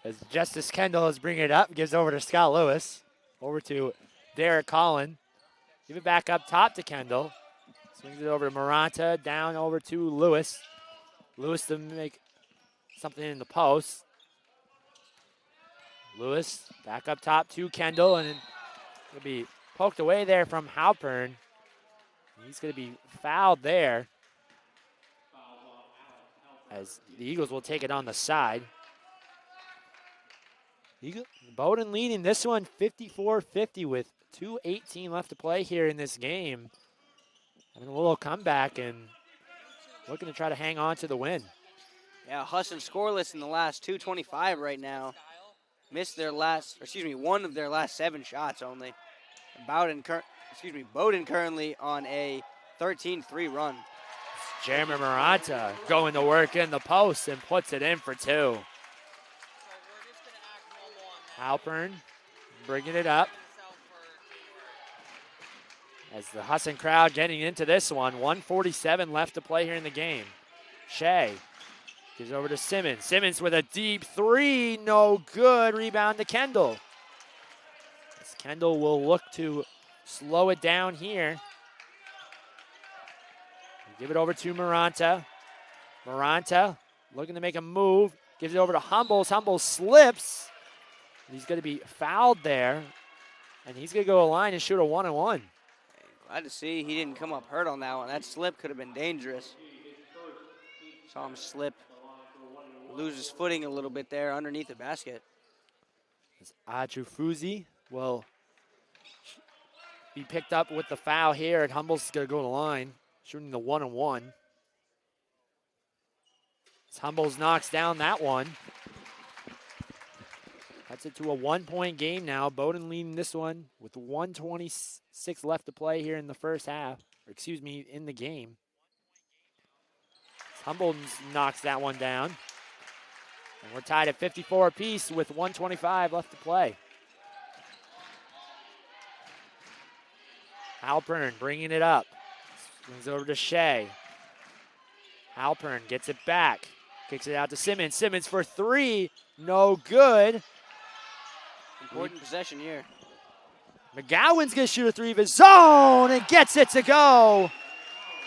As Justice Kendall is bringing it up, gives over to Scott Lewis. Over to Derek Collin. Give it back up top to Kendall. Swings it over to Maranta, down over to Lewis. Lewis to make something in the post. Lewis back up top to Kendall, and it'll be poked away there from Halpern. He's going to be fouled there, as the Eagles will take it on the side. Bowdoin leading this one 54-50 with 2:18 left to play here in this game. Having a little comeback and looking to try to hang on to the win. Yeah, Husson scoreless in the last 2:25 right now. Missed their one of their last 7 shots only. Bowdoin currently on a 13-3 run. Jeremy Maranta going to work in the post and puts it in for 2. Halpern bringing it up. As the Husson crowd getting into this one. 1:47 left to play here in the game. Shea gives over to Simmons. Simmons with a deep 3. No good. Rebound to Kendall. As Kendall will look to slow it down here. Give it over to Maranta. Maranta looking to make a move. Gives it over to Humbles. Humbles slips. He's going to be fouled there. And he's going to go to the line and shoot a 1-on-1. Glad to see he didn't come up hurt on that one. That slip could have been dangerous. Saw him slip. Lose his footing a little bit there underneath the basket. Achufuzi will be picked up with the foul here, and Humbles is going to go to the line, shooting the 1-on-1. As Humbles knocks down that one. Cuts it to a 1-point game now. Bowdoin leading this one with 1:26 left to play here in the first half. In the game. Humbles knocks that one down. And we're tied at 54 apiece with 1:25 left to play. Halpern bringing it up. Swings over to Shea. Halpern gets it back. Kicks it out to Simmons. Simmons for 3. No good. Important possession here. McGowan's going to shoot a 3 of his own and gets it to go.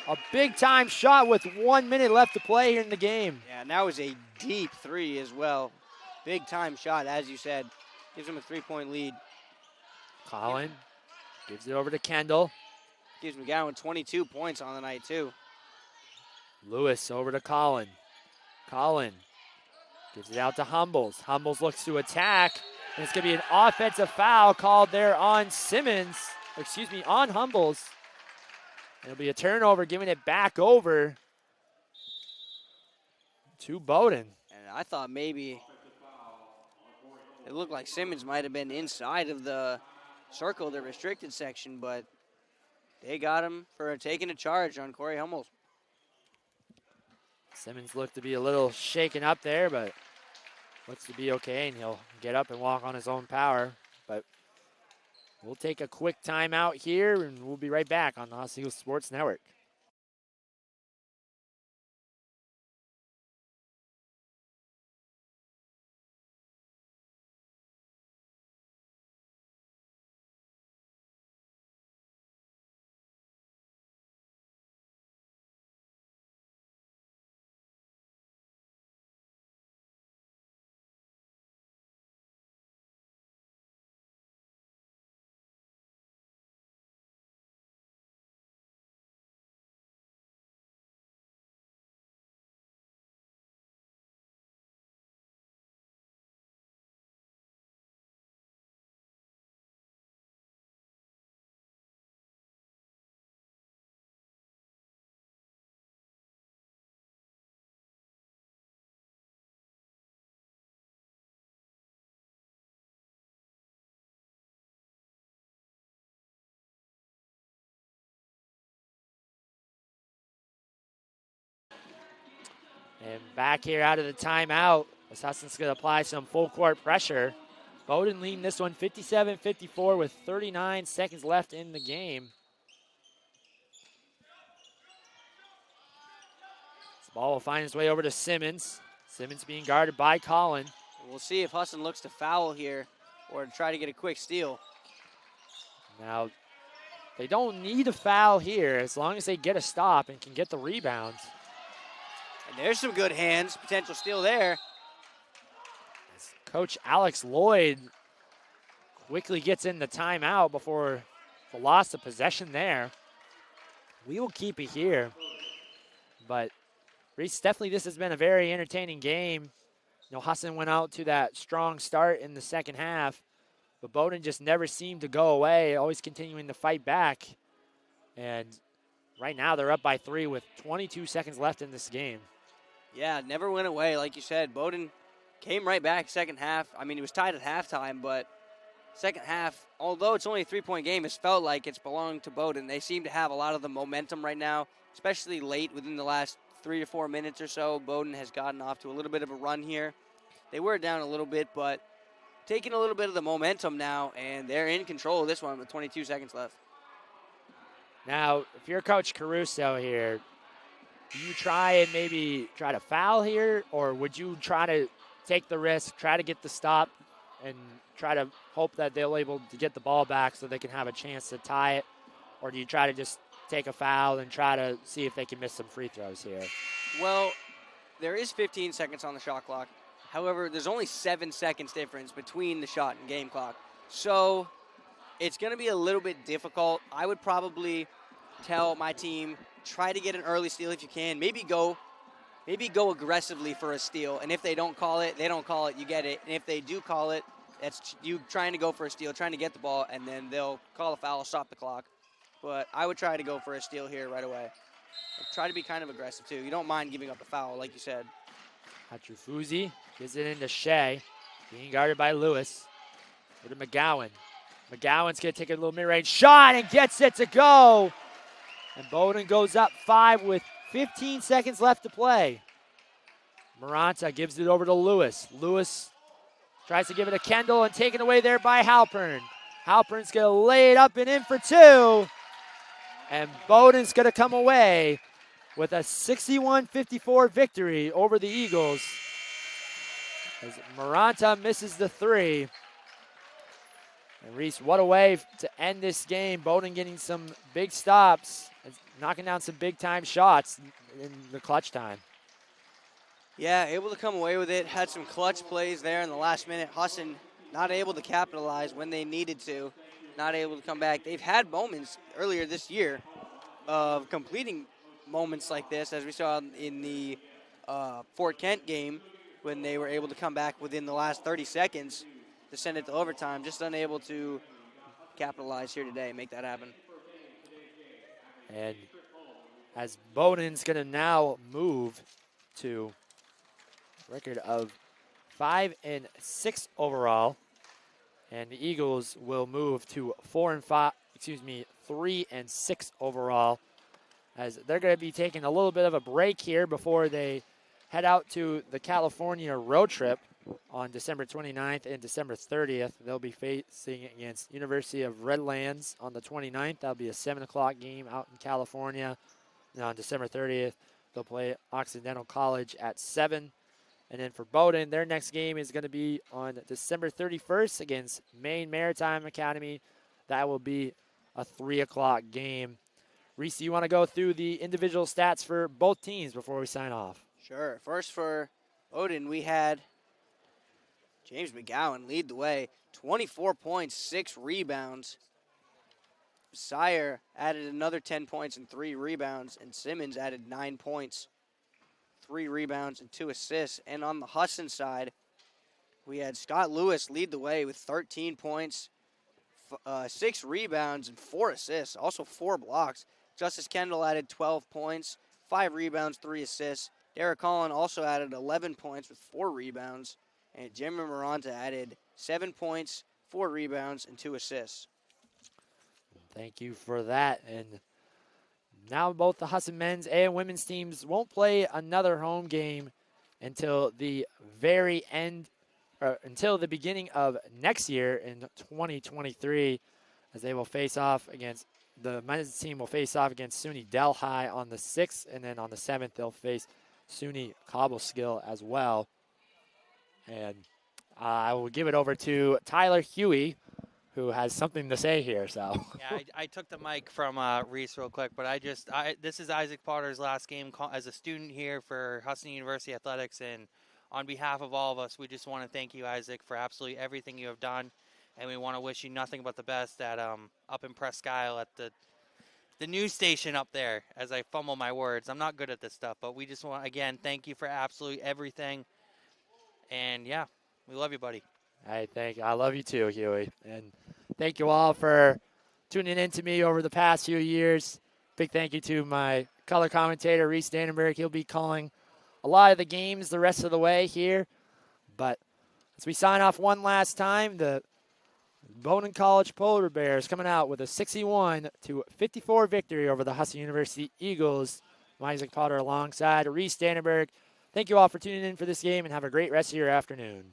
A big-time shot with 1 minute left to play here in the game. Yeah, and that was a deep 3 as well. Big-time shot, as you said. Gives him a 3-point lead. Collin gives it over to Kendall. Gives McGowan 22 points on the night, too. Lewis over to Collin. Collin gives it out to Humbles. Humbles looks to attack. And it's going to be an offensive foul called there on on Humbles. It'll be a turnover, giving it back over to Bowdoin. And I thought maybe it looked like Simmons might have been inside of the circle, the restricted section, but they got him for taking a charge on Corey Humbles. Simmons looked to be a little shaken up there, but looks to be okay, and he'll get up and walk on his own power. But we'll take a quick timeout here, and we'll be right back on the Husson Eagles Sports Network. And back here out of the timeout, Husson's going to apply some full court pressure. Bowdoin leading this one 57-54 with 39 seconds left in the game. This ball will find its way over to Simmons. Simmons being guarded by Collin. We'll see if Husson looks to foul here or to try to get a quick steal. Now, they don't need a foul here as long as they get a stop and can get the rebounds. And there's some good hands, potential steal there. As Coach Alex Lloyd quickly gets in the timeout before the loss of possession there. We will keep it here. But Reese, definitely this has been a very entertaining game. You know, Husson went out to that strong start in the second half, but Bowdoin just never seemed to go away, always continuing to fight back. And right now they're up by 3 with 22 seconds left in this game. Yeah, never went away. Like you said, Bowdoin came right back second half. I mean, it was tied at halftime, but second half, although it's only a 3-point game, it's felt like it's belonged to Bowdoin. They seem to have a lot of the momentum right now, especially late within the last 3 to 4 minutes or so. Bowdoin has gotten off to a little bit of a run here. They were down a little bit, but taking a little bit of the momentum now, and they're in control of this one with 22 seconds left. Now, if you're Coach Caruso here, do you try to foul here, or would you try to take the risk, try to get the stop, and try to hope that they'll able to get the ball back so they can have a chance to tie it? Or do you try to just take a foul and try to see if they can miss some free throws here? Well, there is 15 seconds on the shot clock. However, there's only 7 seconds difference between the shot and game clock. So it's going to be a little bit difficult. I would probably tell my team, try to get an early steal if you can. Maybe go aggressively for a steal. And if they don't call it, they don't call it, you get it. And if they do call it, that's you trying to go for a steal, trying to get the ball, and then they'll call a foul, stop the clock. But I would try to go for a steal here right away. Try to be kind of aggressive, too. You don't mind giving up a foul, like you said. Atrufuzi gives it into Shea, being guarded by Lewis. Over to McGowan. McGowan's going to take a little mid-range shot and gets it to go. And Bowdoin goes up 5 with 15 seconds left to play. Maranta gives it over to Lewis. Lewis tries to give it to Kendall and taken away there by Halpern. Halpern's going to lay it up and in for 2. And Bowdoin's going to come away with a 61-54 victory over the Eagles. As Maranta misses the 3. And Reese, what a way to end this game. Bowdoin getting some big stops, knocking down some big-time shots in the clutch time. Yeah, able to come away with it. Had some clutch plays there in the last minute. Husson not able to capitalize when they needed to. Not able to come back. They've had moments earlier this year of completing moments like this, as we saw in the Fort Kent game when they were able to come back within the last 30 seconds to send it to overtime. Just unable to capitalize here today and make that happen. And as Bowdoin's going to now move to a record of 5-6 overall, and the Eagles will move to 3-6 overall, as they're going to be taking a little bit of a break here before they head out to the California road trip on December 29th and December 30th. They'll be facing against University of Redlands on the 29th. That'll be a 7 o'clock game out in California. And on December 30th, they'll play Occidental College at 7. And then for Bowdoin, their next game is going to be on December 31st against Maine Maritime Academy. That will be a 3 o'clock game. Reese, you want to go through the individual stats for both teams before we sign off? Sure. First for Bowdoin, we had James McGowan lead the way. 24 points, 6 rebounds. Sire added another 10 points and 3 rebounds. And Simmons added 9 points, 3 rebounds, and 2 assists. And on the Husson side, we had Scott Lewis lead the way with 13 points, 6 rebounds, and 4 assists. Also 4 blocks. Justice Kendall added 12 points, 5 rebounds, 3 assists. Derek Collin also added 11 points with 4 rebounds. And Jimmy Maranta added 7 points, 4 rebounds, and 2 assists. Thank you for that. And now both the Husson men's and women's teams won't play another home game until the very end, or until the beginning of next year in 2023, as they will face off against, the men's team will face off against SUNY Delhi on the 6th, and then on the 7th they'll face SUNY Cobleskill as well. And I will give it over to Tyler Huey, who has something to say here. So Yeah, I took the mic from Reese real quick, but this is Isaac Potter's last game as a student here for Husson University Athletics, and on behalf of all of us, we just want to thank you, Isaac, for absolutely everything you have done, and we want to wish you nothing but the best at up in Presque Isle at the news station up there. As I fumble my words, I'm not good at this stuff, but we just want again thank you for absolutely everything, and yeah, we love you, buddy. I love you too, Huey, and thank you all for tuning in to me over the past few years. Big thank you to my color commentator, Reese Dannenberg. He'll be calling a lot of the games the rest of the way here. But as we sign off one last time, the Bowdoin College Polar Bears coming out with a 61-54 victory over the Husson University Eagles. I'm Isaac Potter alongside Reese Dannenberg. Thank you all for tuning in for this game, and have a great rest of your afternoon.